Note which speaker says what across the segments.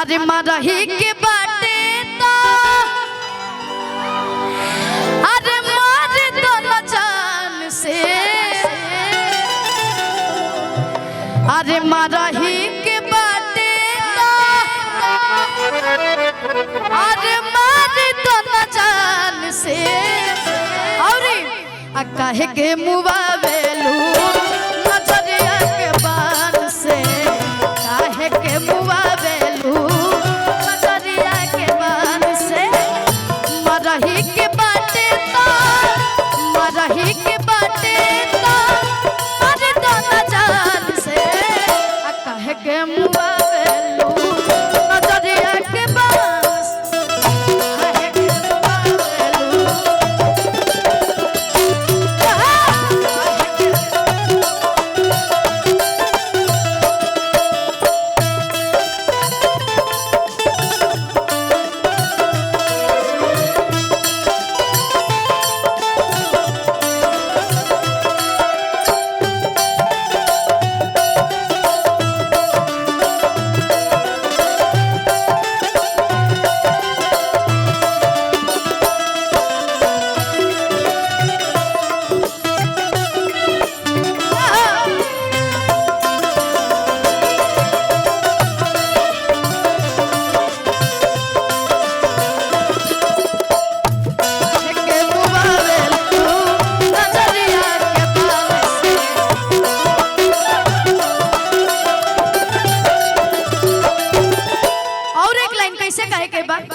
Speaker 1: अरे मरही के बाटे तो अरे मार दो न जान से। अरे मरही के बाटे तो अरे मार दो न जान से। और कहे के मुबावेलू नजरिया के बान से। काहे के मुबावेलू नजरिया के बान से। मरही के बाटे तो मरही के बाटे तो मर दो न जान से। काहे के मुबावेलू नजरिया के बान से। काहे के मुबावेलू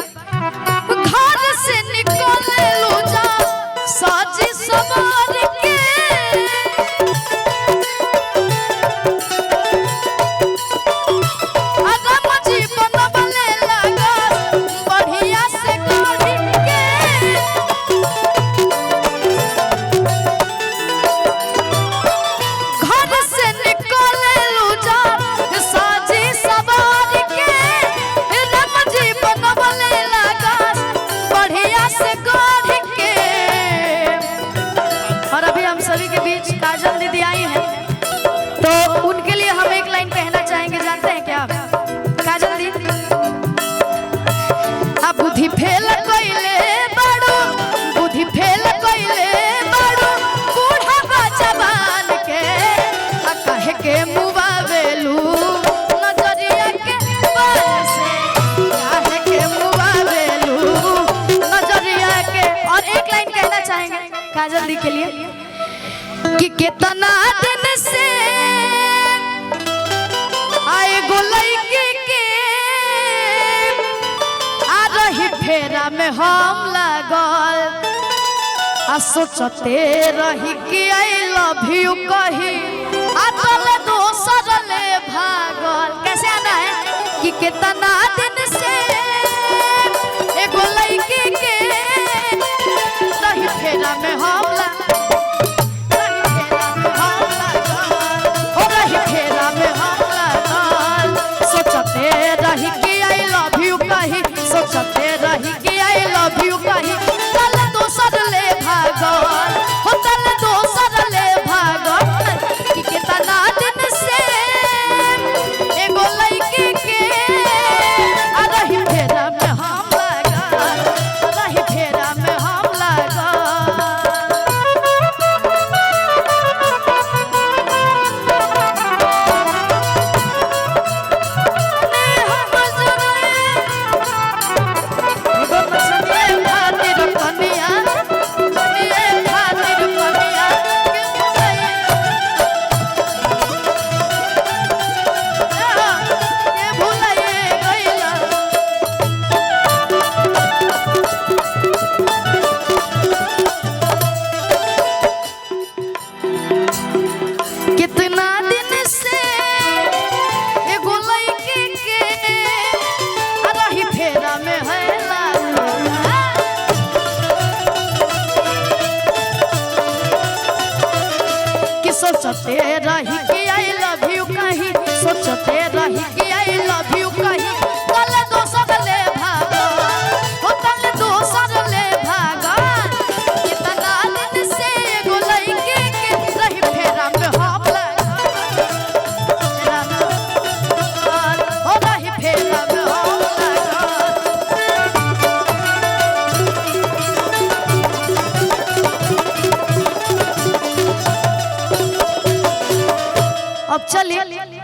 Speaker 1: घर से निकले लो जा साजी सवार के। आराम जीवन बले लगा बढ़िया से गढ़ के। घर से निकले लो जा साजी सवार के। राम जीवन बले लगा बढ़िया से गढ़ के। और अभी हम सभी के बीच काजल दीदी आई हैं तो उनके लिए हम एक लाइन कहना चाहेंगे। जानते हैं क्या काजल दीदी? अब बुद्धि फेल कइले बाड़ू बुद्धि फेल कइले बाड़ू बूढ़ा जवान के। कहे के मुबावेलू नजरिया के बान से। काहे के मुबावेलू नजरिया के। और एक लाइन कहना चाहेंगे काजल दी के लिए कि कितना दिन से आए गो लइके के आ रही फेरा में हम लागल। आ सोचते रही कि आई लव यू कही आ तले दोसर ले भागल। कैसे आना है कि कितना दिन से एगो लइके के रही फेरा में हम सोचते रही कि आई लव यू कही तल दोसर ले भागल हो तल दोसर ले भागल। कि कितना दिन से एगो लइके के आ रही फेरा में हम लागल रही फेरा में हम लागल। अब चलिए